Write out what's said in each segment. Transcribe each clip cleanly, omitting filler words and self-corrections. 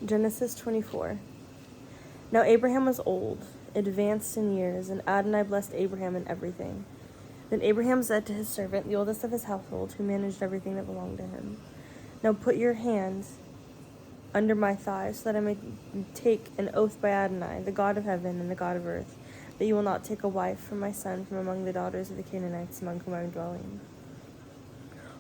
Genesis 24. Now Abraham was old, advanced in years, and Adonai blessed Abraham in everything. Then Abraham said to his servant, the oldest of his household, who managed everything that belonged to him, now put your hands under my thighs, so that I may take an oath by Adonai, the God of heaven and the God of earth, that you will not take a wife for my son from among the daughters of the Canaanites among whom I am dwelling.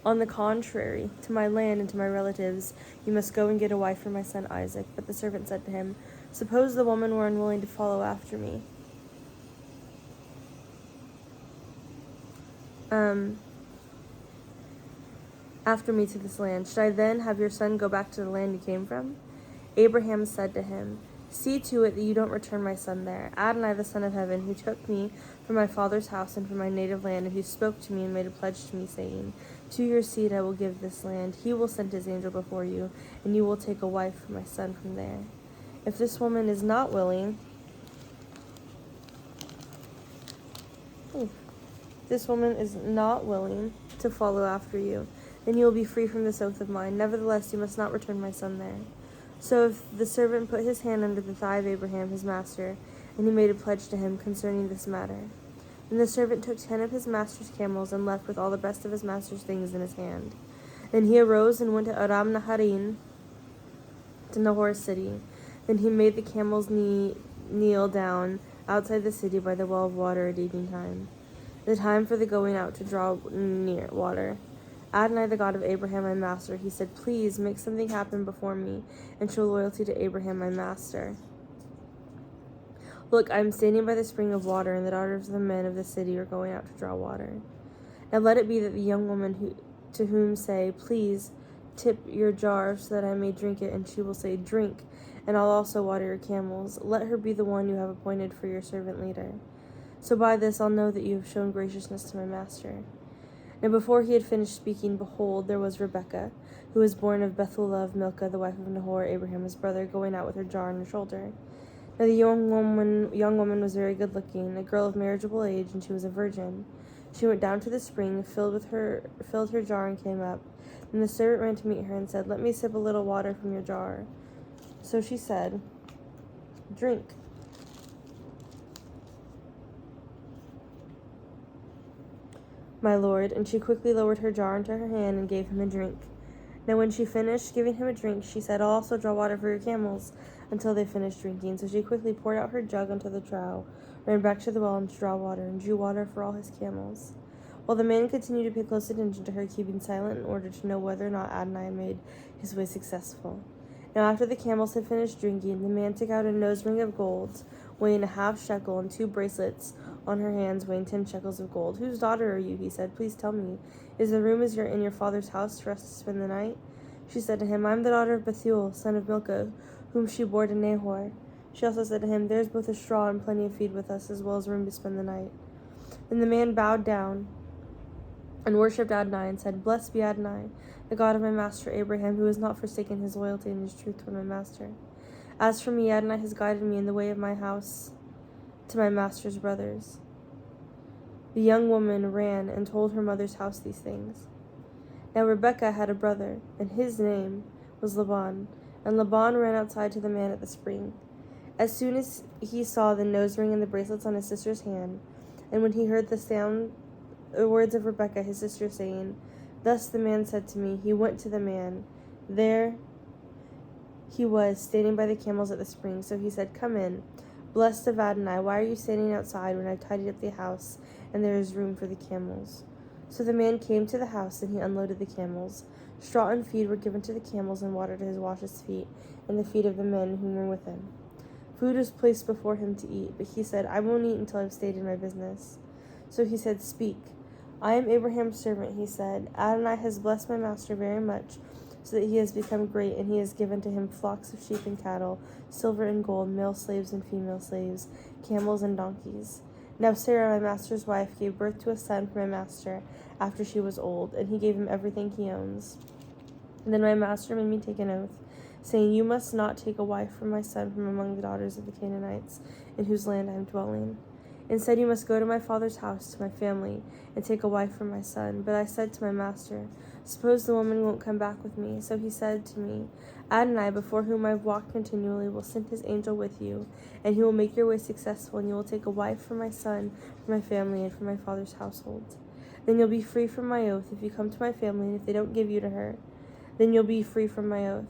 On the contrary, to my land and to my relatives, you must go and get a wife for my son Isaac. But the servant said to him, suppose the woman were unwilling to follow after me. After me to this land. Should I then have your son go back to the land you came from? Abraham said to him, see to it that you don't return my son there. Adonai, the Son of Heaven, who took me from my father's house and from my native land, and who spoke to me and made a pledge to me, saying, to your seed I will give this land. He will send his angel before you, and you will take a wife for my son from there. If this woman is not willing, to follow after you, then you will be free from this oath of mine. Nevertheless, you must not return my son there. So if the servant put his hand under the thigh of Abraham, his master, and he made a pledge to him concerning this matter. Then the servant took 10 of his master's camels and left with all the best of his master's things in his hand. Then he arose and went to Aram Naharaim, to Nahor's city. Then he made the camels kneel down outside the city by the well of water at evening time, the time for the going out to draw near water. Adonai, the God of Abraham, my master, he said, please make something happen before me and show loyalty to Abraham, my master. Look, I am standing by the spring of water, and the daughters of the men of the city are going out to draw water. Now let it be that the young woman to whom say, please tip your jar so that I may drink it, and she will say, drink, and I'll also water your camels. Let her be the one you have appointed for your servant leader. So by this I'll know that you have shown graciousness to my master. Now before he had finished speaking, behold, there was Rebekah, who was born of Bethulah of Milcah, the wife of Nahor, Abraham his brother, going out with her jar on her shoulder. Now the young woman was very good-looking, a girl of marriageable age, and she was a virgin. She went down to the spring, filled her jar, and came up. Then the servant ran to meet her and said, let me sip a little water from your jar. So she said, drink. My lord, and she quickly lowered her jar into her hand and gave him a drink. Now when she finished giving him a drink, she said, I'll also draw water for your camels, until they finished drinking. So she quickly poured out her jug onto the trough, ran back to the well and to draw water, and drew water for all his camels. While the man continued to pay close attention to her, keeping silent in order to know whether or not Adonai had made his way successful. Now after the camels had finished drinking, the man took out a nose ring of gold, weighing a half shekel, and 2 bracelets on her hands, weighing 10 shekels of gold. Whose daughter are you? He said. Please tell me. Is the room in your father's house for us to spend the night? She said to him, I am the daughter of Bethuel, son of Milcah, whom she bore to Nahor. She also said to him, there is both a straw and plenty of feed with us, as well as room to spend the night. Then the man bowed down and worshipped Adonai, and said, blessed be Adonai, the God of my master Abraham, who has not forsaken his loyalty and his truth toward my master. As for me, Adonai has guided me in the way of my house to my master's brothers. The young woman ran and told her mother's house these things. Now Rebekah had a brother, and his name was Laban. And Laban ran outside to the man at the spring. As soon as he saw the nose ring and the bracelets on his sister's hand, and when he heard the words of Rebekah, his sister, saying, thus the man said to me, he went to the man. There he was, standing by the camels at the spring. So he said, come in, blessed of Adonai, why are you standing outside when I've tidied up the house, and there is room for the camels? So the man came to the house, and he unloaded the camels. Straw and feed were given to the camels, and water to his horses' feet, and the feet of the men who were with him. Food was placed before him to eat, but he said, I won't eat until I've stated my business. So he said, speak. I am Abraham's servant, he said. Adonai has blessed my master very much, so that he has become great, and he has given to him flocks of sheep and cattle, silver and gold, male slaves and female slaves, camels and donkeys. Now Sarah, my master's wife, gave birth to a son for my master after she was old, and he gave him everything he owns. And then my master made me take an oath, saying, you must not take a wife for my son from among the daughters of the Canaanites, in whose land I am dwelling. Instead, you must go to my father's house, to my family, and take a wife for my son. But I said to my master, suppose the woman won't come back with me. So he said to me, Adonai, before whom I've walked continually, will send his angel with you, and he will make your way successful, and you will take a wife for my son, for my family, and for my father's household. Then you'll be free from my oath if you come to my family, and if they don't give you to her, then you'll be free from my oath.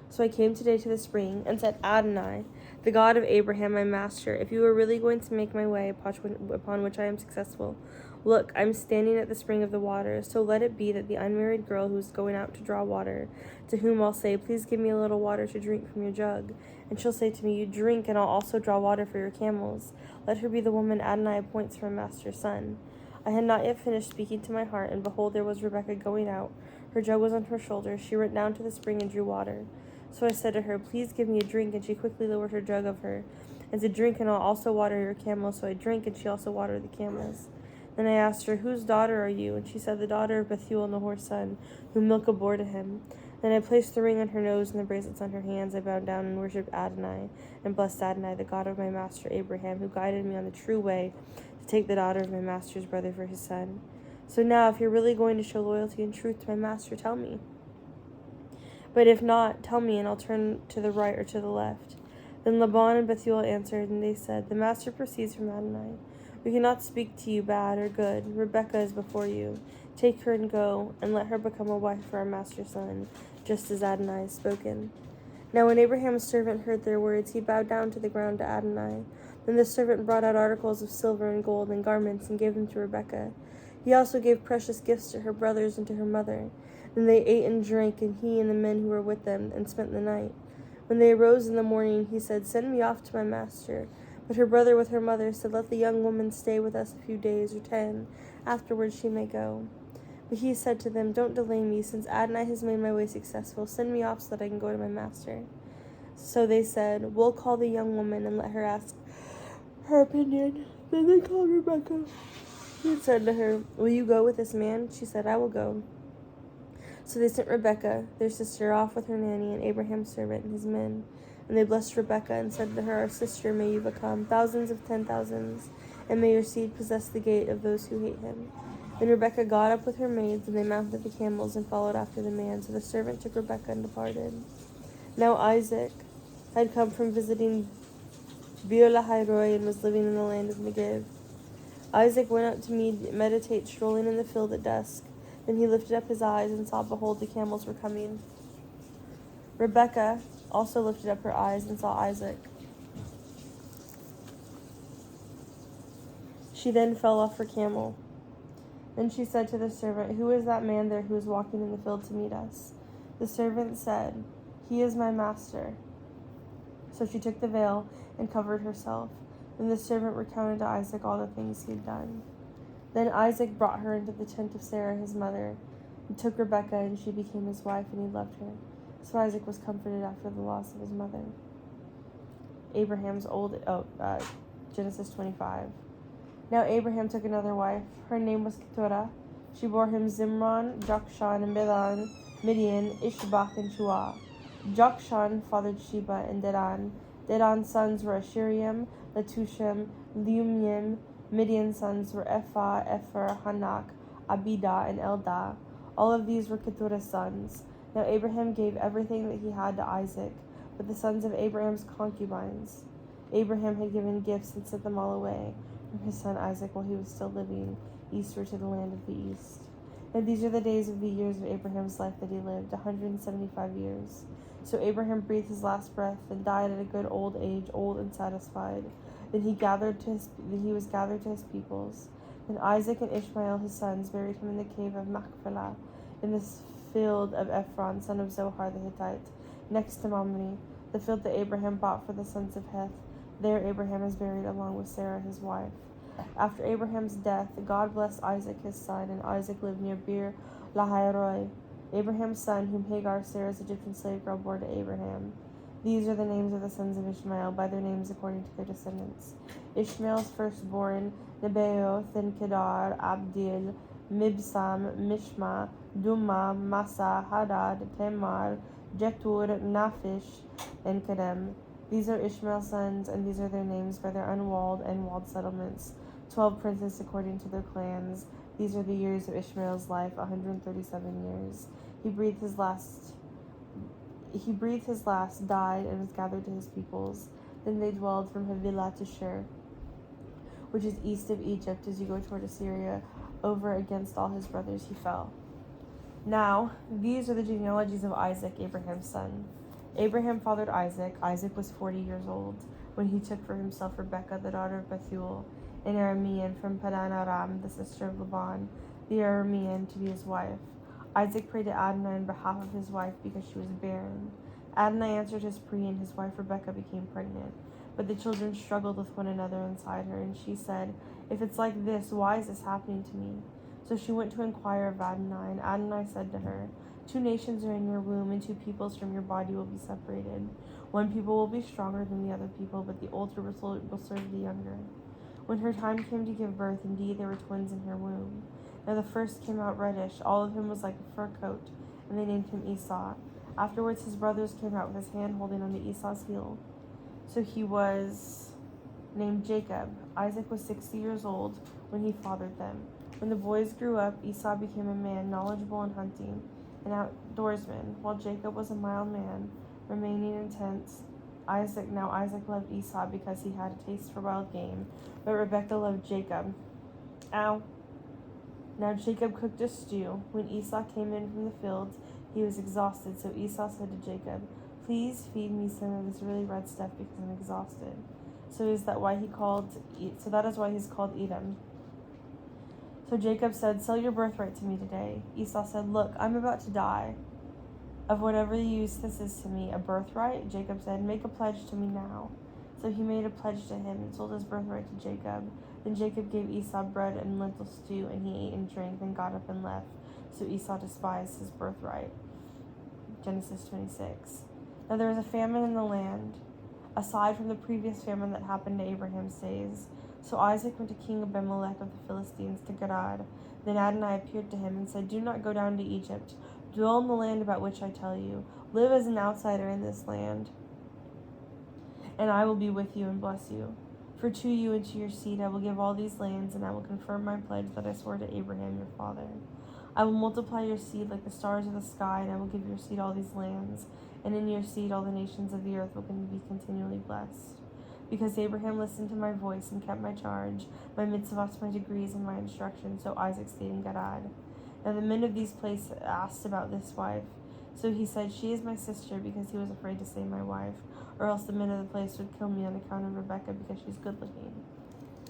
So I came today to the spring and said, Adonai, the God of Abraham, my master, if you are really going to make my way upon which I am successful, look, I'm standing at the spring of the water. So let it be that the unmarried girl who is going out to draw water, to whom I'll say, please give me a little water to drink from your jug, and she'll say to me, you drink, and I'll also draw water for your camels. Let her be the woman Adonai appoints for my master's son. I had not yet finished speaking to my heart, and behold, there was Rebekah going out. Her jug was on her shoulder. She went down to the spring and drew water. So I said to her, please give me a drink, and she quickly lowered her jug of her, and said, drink, and I'll also water your camels. So I drank, and she also watered the camels. Then I asked her, whose daughter are you? And she said, the daughter of Bethuel, Nahor's son, whom Milcah bore to him. Then I placed the ring on her nose and the bracelets on her hands. I bowed down and worshipped Adonai, and blessed Adonai, the God of my master Abraham, who guided me on the true way to take the daughter of my master's brother for his son. So now, if you're really going to show loyalty and truth to my master, tell me. But if not, tell me, and I'll turn to the right or to the left. Then Laban and Bethuel answered, and they said, the master proceeds from Adonai. We cannot speak to you bad or good. Rebekah is before you. Take her and go, and let her become a wife for our master's son, just as Adonai has spoken. Now when Abraham's servant heard their words, he bowed down to the ground to Adonai. Then the servant brought out articles of silver and gold and garments, and gave them to Rebekah. He also gave precious gifts to her brothers and to her mother. Then they ate and drank, and he and the men who were with them, and spent the night. When they arose in the morning, he said, send me off to my master. But her brother with her mother said, let the young woman stay with us a few days or 10. Afterwards she may go. But he said to them, don't delay me, since Adonai has made my way successful. Send me off so that I can go to my master. So they said, we'll call the young woman and let her ask her opinion. Then they called Rebekah. He said to her, will you go with this man? She said, I will go. So they sent Rebekah, their sister, off with her nanny and Abraham's servant and his men. And they blessed Rebekah and said to her, our sister, may you become thousands of 10,000s, and may your seed possess the gate of those who hate him. Then Rebekah got up with her maids, and they mounted the camels and followed after the man. So the servant took Rebekah and departed. Now Isaac had come from visiting Beer-lahai-roi and was living in the land of Negev. Isaac went out to meditate, strolling in the field at dusk. Then he lifted up his eyes and saw, behold, the camels were coming. Rebekah also lifted up her eyes and saw Isaac. She then fell off her camel. Then she said to the servant, who is that man there who is walking in the field to meet us? The servant said, he is my master. So she took the veil and covered herself. Then the servant recounted to Isaac all the things he had done. Then Isaac brought her into the tent of Sarah his mother. He took Rebekah, and she became his wife, and he loved her. So Isaac was comforted after the loss of his mother. Genesis 25. Now Abraham took another wife. Her name was Keturah. She bore him Zimran, Jokshan, and Midan, Midian, Ishbak, and Shua. Jokshan fathered Sheba and Dedan. Dedan's sons were Ashuriam, Letushim, Leumim. Midian's sons were Ephah, Epher, Hanak, Abidah, and Eldah. All of these were Keturah's sons. Now Abraham gave everything that he had to Isaac, but the sons of Abraham's concubines. Abraham had given gifts and sent them all away from his son Isaac while he was still living eastward to the land of the east. And these are the days of the years of Abraham's life that he lived, 175 years. So Abraham breathed his last breath and died at a good old age, old and satisfied. Then he was gathered to his peoples. Then Isaac and Ishmael his sons buried him in the cave of Machpelah, in this field of Ephron, son of Zohar the Hittite, next to Mamre, the field that Abraham bought for the sons of Heth. There Abraham is buried along with Sarah his wife. After Abraham's death, God blessed Isaac his son, and Isaac lived near Beer-lahai-roi, Abraham's son, whom Hagar, Sarah's Egyptian slave girl, bore to Abraham. These are the names of the sons of Ishmael, by their names according to their descendants. Ishmael's firstborn, Nebaioth, then Kedar, Abdil, Mibsam, Mishma, Duma, Massa, Hadad, Tamar, Jetur, Naphish, and Kedem. These are Ishmael's sons, and these are their names by their unwalled and walled settlements. 12 princes according to their clans. These are the years of Ishmael's life, 137 years. He breathed his last, died, and was gathered to his peoples. Then they dwelled from Havilah to Shur, which is east of Egypt, as you go toward Assyria. Over against all his brothers he fell. Now, these are the genealogies of Isaac, Abraham's son. Abraham fathered Isaac. Isaac was 40 years old when he took for himself Rebekah, the daughter of Bethuel, an Aramean from Padan Aram, the sister of Laban, the Aramean, to be his wife. Isaac prayed to Adonai on behalf of his wife because she was barren. Adonai answered his plea, and his wife Rebekah became pregnant. But the children struggled with one another inside her, and she said, "If it's like this, why is this happening to me?" So she went to inquire of Adonai, and Adonai said to her, "Two nations are in your womb, and two peoples from your body will be separated. One people will be stronger than the other people, but the older will serve the younger." When her time came to give birth, indeed there were twins in her womb. Now the first came out reddish, all of him was like a fur coat, and they named him Esau. Afterwards his brothers came out with his hand holding on to Esau's heel. So he was named Jacob. Isaac was 60 years old when he fathered them. When the boys grew up, Esau became a man knowledgeable in hunting, an outdoorsman, while Jacob was a mild man, remaining in tents. Isaac loved Esau because he had a taste for wild game, but Rebekah loved Jacob. Now Jacob cooked a stew. When Esau came in from the fields, he was exhausted, so Esau said to Jacob, "Please feed me some of this really red stuff because I'm exhausted." So that is why he's called Edom. So Jacob said, "Sell your birthright to me today." Esau said, "Look, I'm about to die. Of whatever use this is to me, a birthright?" Jacob said, "Make a pledge to me now." So he made a pledge to him and sold his birthright to Jacob. Then Jacob gave Esau bread and lentil stew, and he ate and drank, then got up and left. So Esau despised his birthright. Genesis 26. Now there was a famine in the land, aside from the previous famine that happened to Abraham's days. So Isaac went to King Abimelech of the Philistines to Gerad. Then Adonai appeared to him and said, "Do not go down to Egypt. Dwell in the land about which I tell you. Live as an outsider in this land, and I will be with you and bless you. For to you and to your seed I will give all these lands, and I will confirm my pledge that I swore to Abraham your father. I will multiply your seed like the stars of the sky, and I will give your seed all these lands, and in your seed all the nations of the earth will be continually blessed. Because Abraham listened to my voice and kept my charge, my mitzvot, my decrees, and my instructions, so Isaac stayed in Gerad. Now the men of these places asked about this wife. So he said, 'She is my sister,' because he was afraid to say my wife, or else the men of the place would kill me on account of Rebekah, because she's good looking."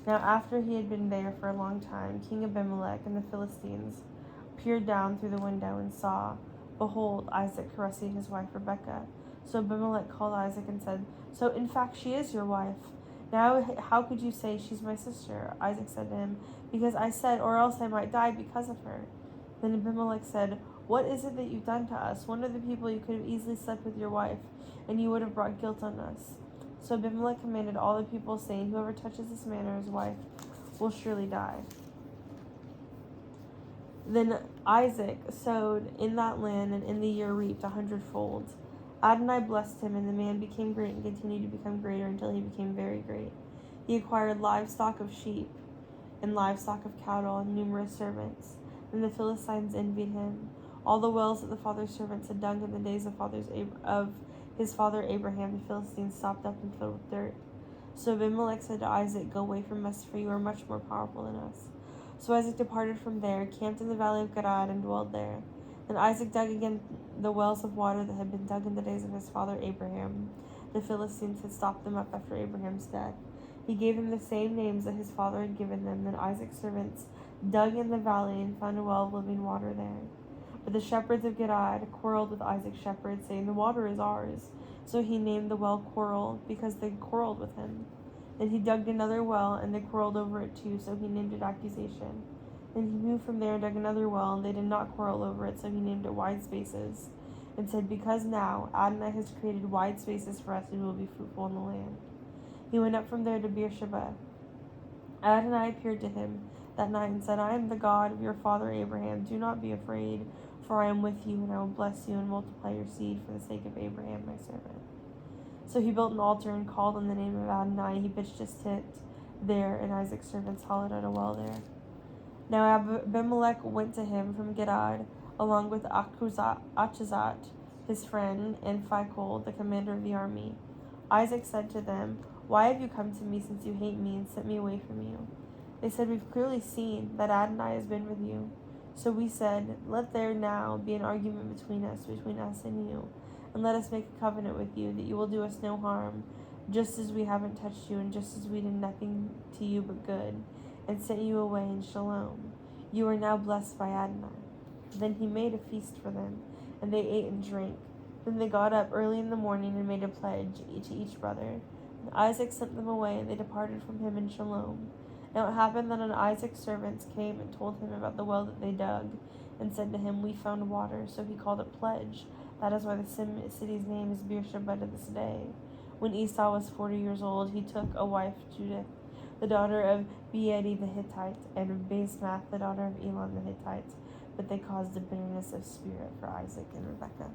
Now after he had been there for a long time, King Abimelech and the Philistines peered down through the window and saw, behold, Isaac caressing his wife Rebekah. So Abimelech called Isaac and said, "So in fact she is your wife. Now how could you say she's my sister?" Isaac said to him, "Because I said, or else I might die because of her." Then Abimelech said, "What is it that you've done to us? One of the people you could have easily slept with your wife, and you would have brought guilt on us." So Abimelech commanded all the people, saying, "Whoever touches this man or his wife will surely die." Then Isaac sowed in that land, and in the year reaped 100-fold. Adonai blessed him, and the man became great and continued to become greater until he became very great. He acquired livestock of sheep and livestock of cattle and numerous servants. Then the Philistines envied him. All the wells that the father's servants had dug in the days of his father Abraham, the Philistines stopped up and filled with dirt. So Abimelech said to Isaac, "Go away from us, for you are much more powerful than us." So Isaac departed from there, camped in the valley of Gerad, and dwelled there. Then Isaac dug again the wells of water that had been dug in the days of his father Abraham. The Philistines had stopped them up after Abraham's death. He gave them the same names that his father had given them. Then Isaac's servants dug in the valley and found a well of living water there. But the shepherds of Gerad quarreled with Isaac's shepherds, saying, "The water is ours." So he named the well Quarrel, because they quarreled with him. Then he dug another well, and they quarreled over it too, so he named it Accusation. Then he moved from there and dug another well, and they did not quarrel over it, so he named it Wide Spaces, and said, "Because now Adonai has created wide spaces for us, we will be fruitful in the land." He went up from there to Beersheba. Adonai appeared to him that night and said, "I am the God of your father Abraham. Do not be afraid, for I am with you, and I will bless you and multiply your seed for the sake of Abraham my servant." So he built an altar and called on the name of Adonai. He pitched his tent there, and Isaac's servants hollowed out a well there. Now Abimelech went to him from Gedad, along with Achazat, his friend, and Phicol, the commander of the army. Isaac said to them, "Why have you come to me, since you hate me and sent me away from you?" They said, "We've clearly seen that Adonai has been with you." So we said, "Let there now be an argument between us and you, and let us make a covenant with you that you will do us no harm, just as we haven't touched you, and just as we did nothing to you but good, and sent you away in shalom. You are now blessed by Adonai." Then he made a feast for them, and they ate and drank. Then they got up early in the morning and made a pledge to each brother. And Isaac sent them away, and they departed from him in shalom. Now it happened that Isaac's servants came and told him about the well that they dug, and said to him, "We found water." So he called it pledge. That is why the city's name is Beersheba to this day. When Esau was 40 years old, he took a wife, Judith, the daughter of Beeri the Hittite, and of Basemath, the daughter of Elon the Hittite. But they caused a bitterness of spirit for Isaac and Rebekah.